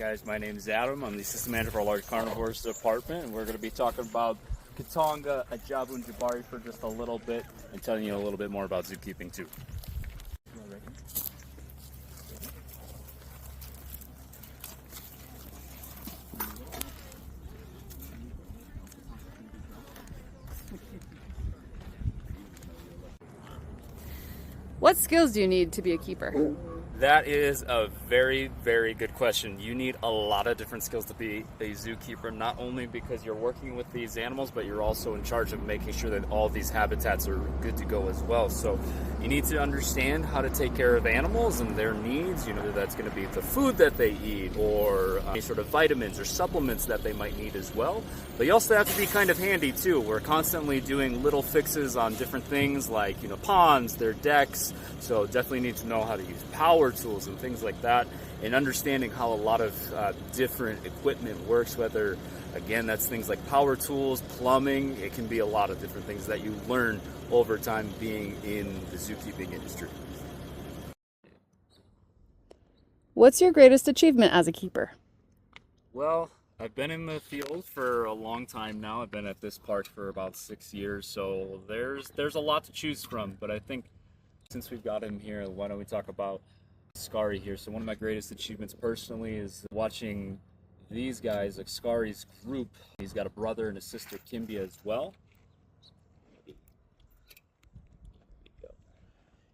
guys, my name is Adam. I'm the assistant manager for our Large Carnivore Department, and we're going to be talking about Katanga, Ajabu, and Jabari for just a little bit, and telling you a little bit more about zookeeping too. What skills do you need to be a keeper? That is a very, very good question. You need a lot of different skills to be a zookeeper, not only because you're working with these animals, but you're also in charge of making sure that all these habitats are good to go as well. So you need to understand how to take care of animals and their needs. You know, that's going to be the food that they eat or any sort of vitamins or supplements that they might need as well. But you also have to be kind of handy too. We're constantly doing little fixes on different things like, ponds, their decks. So definitely need to know how to use power tools and things like that, and understanding how a lot of different equipment works, whether, again, that's things like power tools, plumbing. It can be a lot of different things that you learn over time being in the zookeeping industry. What's your greatest achievement as a keeper? Well, I've been in the field for a long time now. I've been at this park for about 6 years, so there's a lot to choose from, but I think since we've got him here, why don't we talk about Scary here. So one of my greatest achievements personally is watching these guys, like Scari's group. He's got a brother and a sister, Kimby, as well.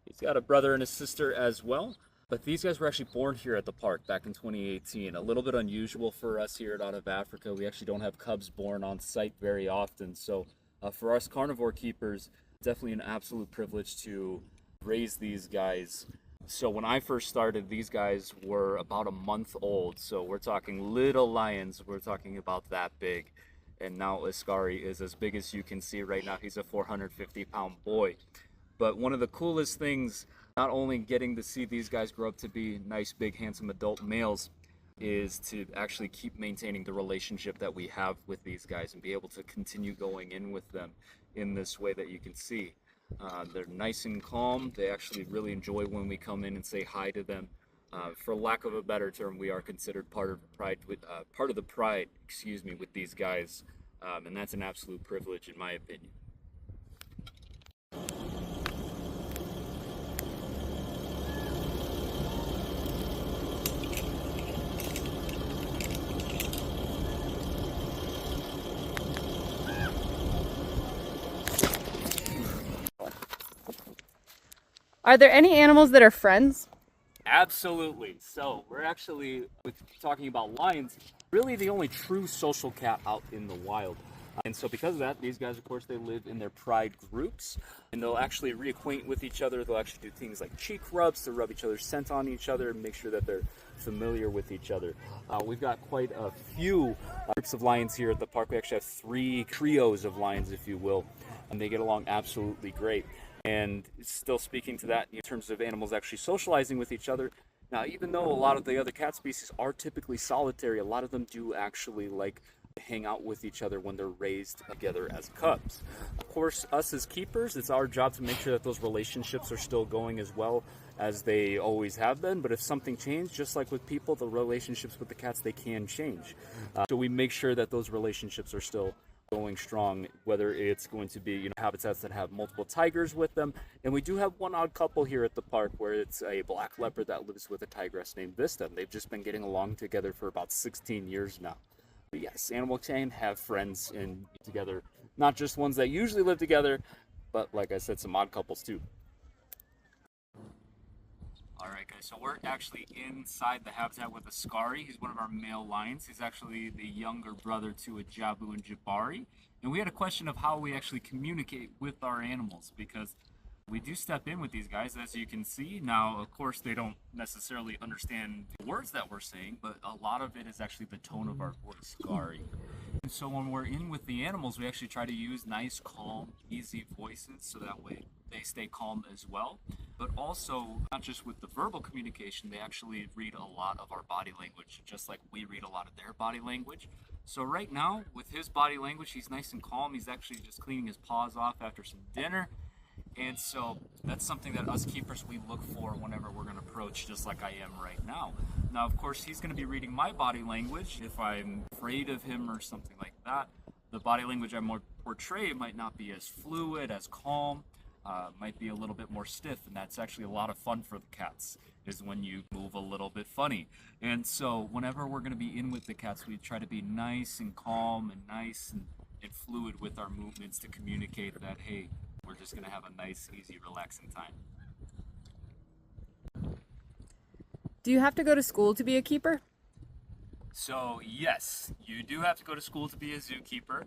He's got a brother and a sister as well. But these guys were actually born here at the park back in 2018. A little bit unusual for us here out of Africa. We actually don't have cubs born on site very often. So for us carnivore keepers, definitely an absolute privilege to raise these guys. So when I first started, these guys were about a month old. So we're talking little lions. We're talking about that big. And now Ascari is as big as you can see right now. He's a 450-pound boy. But one of the coolest things, not only getting to see these guys grow up to be nice, big, handsome adult males, is to actually keep maintaining the relationship that we have with these guys and be able to continue going in with them in this way that you can see. They're nice and calm. They actually really enjoy when we come in and say hi to them. For lack of a better term, we are considered part of the pride, with these guys, and that's an absolute privilege in my opinion. Are there any animals that are friends? Absolutely. So we're actually, with talking about lions, really the only true social cat out in the wild. And so because of that, these guys, of course, they live in their pride groups, and they'll actually reacquaint with each other. They'll actually do things like cheek rubs to rub each other's scent on each other and make sure that they're familiar with each other. We've got quite a few groups of lions here at the park. We actually have 3 trios of lions, if you will, and they get along absolutely great. And still speaking to that in terms of animals actually socializing with each other. Now, even though a lot of the other cat species are typically solitary, a lot of them do actually like to hang out with each other when they're raised together as cubs. Of course, us as keepers, it's our job to make sure that those relationships are still going as well as they always have been. But if something changed, just like with people, the relationships with the cats, they can change. So we make sure that those relationships are still going strong, whether it's going to be habitats that have multiple tigers with them. And we do have one odd couple here at the park where it's a black leopard that lives with a tigress named Vista, and they've just been getting along together for about 16 years now. But yes, animal can have friends and together, not just ones that usually live together, but like I said, some odd couples too. Alright guys, so we're actually inside the habitat with Ascari. He's one of our male lions. He's actually the younger brother to Ajabu and Jabari. And we had a question of how we actually communicate with our animals, because we do step in with these guys, as you can see. Now, of course, they don't necessarily understand the words that we're saying, but a lot of it is actually the tone of our voice, Scary. And so when we're in with the animals, we actually try to use nice, calm, easy voices so that way they stay calm as well. But also, not just with the verbal communication, they actually read a lot of our body language, just like we read a lot of their body language. So right now, with his body language, he's nice and calm. He's actually just cleaning his paws off after some dinner. And so that's something that us keepers, we look for whenever we're going to approach, just like I am right now. Now, of course, he's going to be reading my body language. If I'm afraid of him or something like that, the body language I portray might not be as fluid, as calm, might be a little bit more stiff, and that's actually a lot of fun for the cats, is when you move a little bit funny. And so whenever we're going to be in with the cats, we try to be nice and calm and nice and fluid with our movements to communicate that, hey, we're just going to have a nice, easy, relaxing time. Do you have to go to school to be a keeper? So yes, you do have to go to school to be a zookeeper.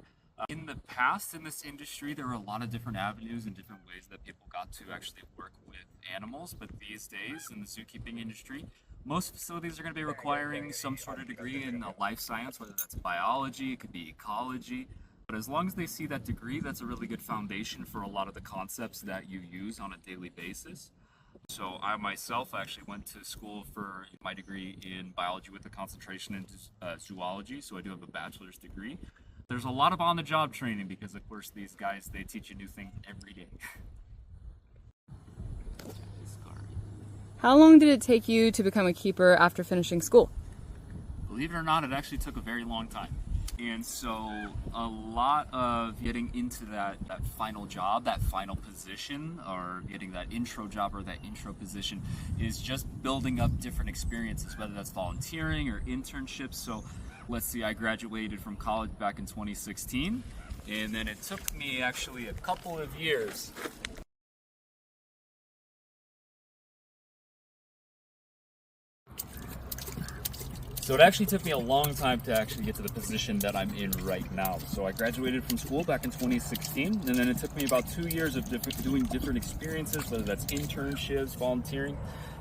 In the past, in this industry, there were a lot of different avenues and different ways that people got to actually work with animals. But these days, in the zookeeping industry, most facilities are going to be requiring some sort of degree in life science, whether that's biology, it could be ecology. But as long as they see that degree, that's a really good foundation for a lot of the concepts that you use on a daily basis. So I myself actually went to school for my degree in biology with a concentration in zoology, so I do have a bachelor's degree. There's a lot of on-the-job training because, of course, these guys, they teach you new things every day. How long did it take you to become a keeper after finishing school? Believe it or not, it actually took a very long time. And so a lot of getting into that final job, that final position, or getting that intro job or that intro position is just building up different experiences, whether that's volunteering or internships. So let's see, I graduated from college back in 2016, and then it took me actually a couple of years. So it actually took me a long time to actually get to the position that I'm in right now. So I graduated from school back in 2016, and then it took me about 2 years of doing different experiences, whether that's internships, volunteering.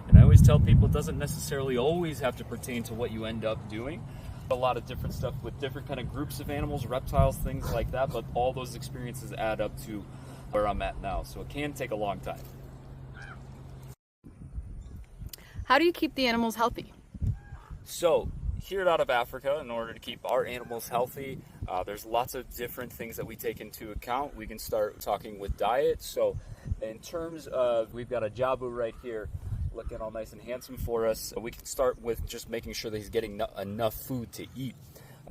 And I always tell people it doesn't necessarily always have to pertain to what you end up doing. A lot of different stuff with different kind of groups of animals, reptiles, things like that, but all those experiences add up to where I'm at now. So it can take a long time. How do you keep the animals healthy? So here out of Africa, in order to keep our animals healthy, there's lots of different things that we take into account. We can start talking with diet. So in terms of, we've got a jabu right here looking all nice and handsome for us. We can start with just making sure that he's getting enough food to eat.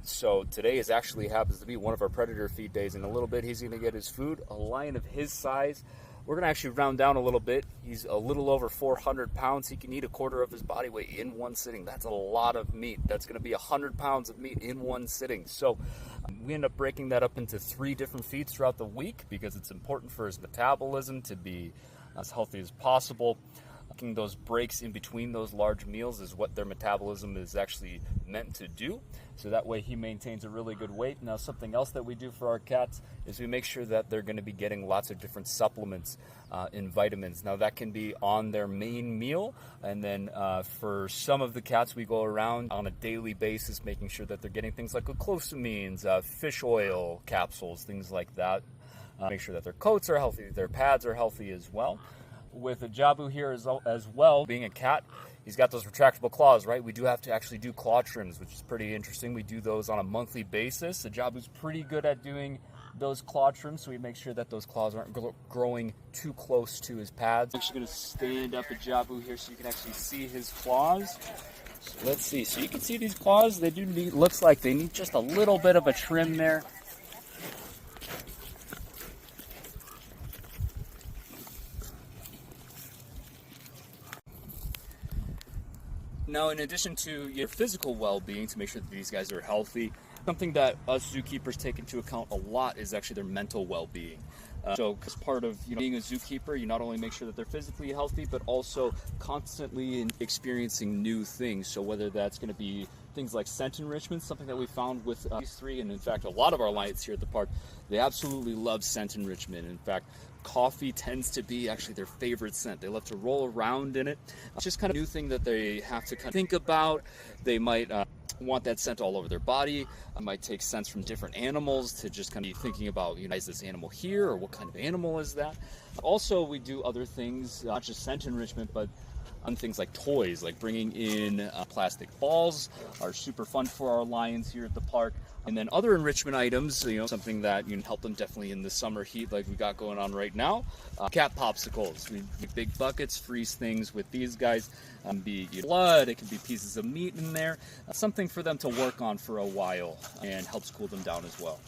So today happens to be one of our predator feed days. In a little bit, he's going to get his food. A lion of his size, we're going to actually round down a little bit. He's a little over 400 pounds. He can eat a quarter of his body weight in one sitting. That's a lot of meat. That's going to be 100 pounds of meat in one sitting. So we end up breaking that up into 3 different feeds throughout the week because it's important for his metabolism to be as healthy as possible. Taking those breaks in between those large meals is what their metabolism is actually meant to do. So that way he maintains a really good weight. Now, something else that we do for our cats is we make sure that they're going to be getting lots of different supplements and vitamins. Now, that can be on their main meal. And then for some of the cats, we go around on a daily basis making sure that they're getting things like glucosamines, fish oil capsules, things like that. Make sure that their coats are healthy, their pads are healthy as well. With a jabu here as well, being a cat, he's got those retractable claws, right? We do have to actually do claw trims, which is pretty interesting. We do those on a monthly basis. The jabu's pretty good at doing those claw trims, so we make sure that those claws aren't growing too close to his pads. I'm actually going to stand up a jabu here so you can actually see his claws. So let's see. So you can see these claws. They do need, looks like they need just a little bit of a trim there. Now, in addition to your physical well-being, to make sure that these guys are healthy, something that us zookeepers take into account a lot is actually their mental well-being. So as part of being a zookeeper, you not only make sure that they're physically healthy, but also constantly experiencing new things. So whether that's going to be things like scent enrichment, something that we found with these 3, and in fact a lot of our lions here at the park, they absolutely love scent enrichment. In fact, coffee tends to be actually their favorite scent. They love to roll around in it. It's just kind of a new thing that they have to kind of think about. They might want that scent all over their body. I might take scents from different animals to just kind of be thinking about, is this animal here, or what kind of animal is that? Also, we do other things, not just scent enrichment, but on things like toys, like bringing in plastic balls are super fun for our lions here at the park. And then other enrichment items, something that you can help them definitely in the summer heat like we got going on right now. Cat popsicles. We make big buckets, freeze things with these guys. Be blood, it can be pieces of meat in there. Something for them to work on for a while and helps cool them down as well.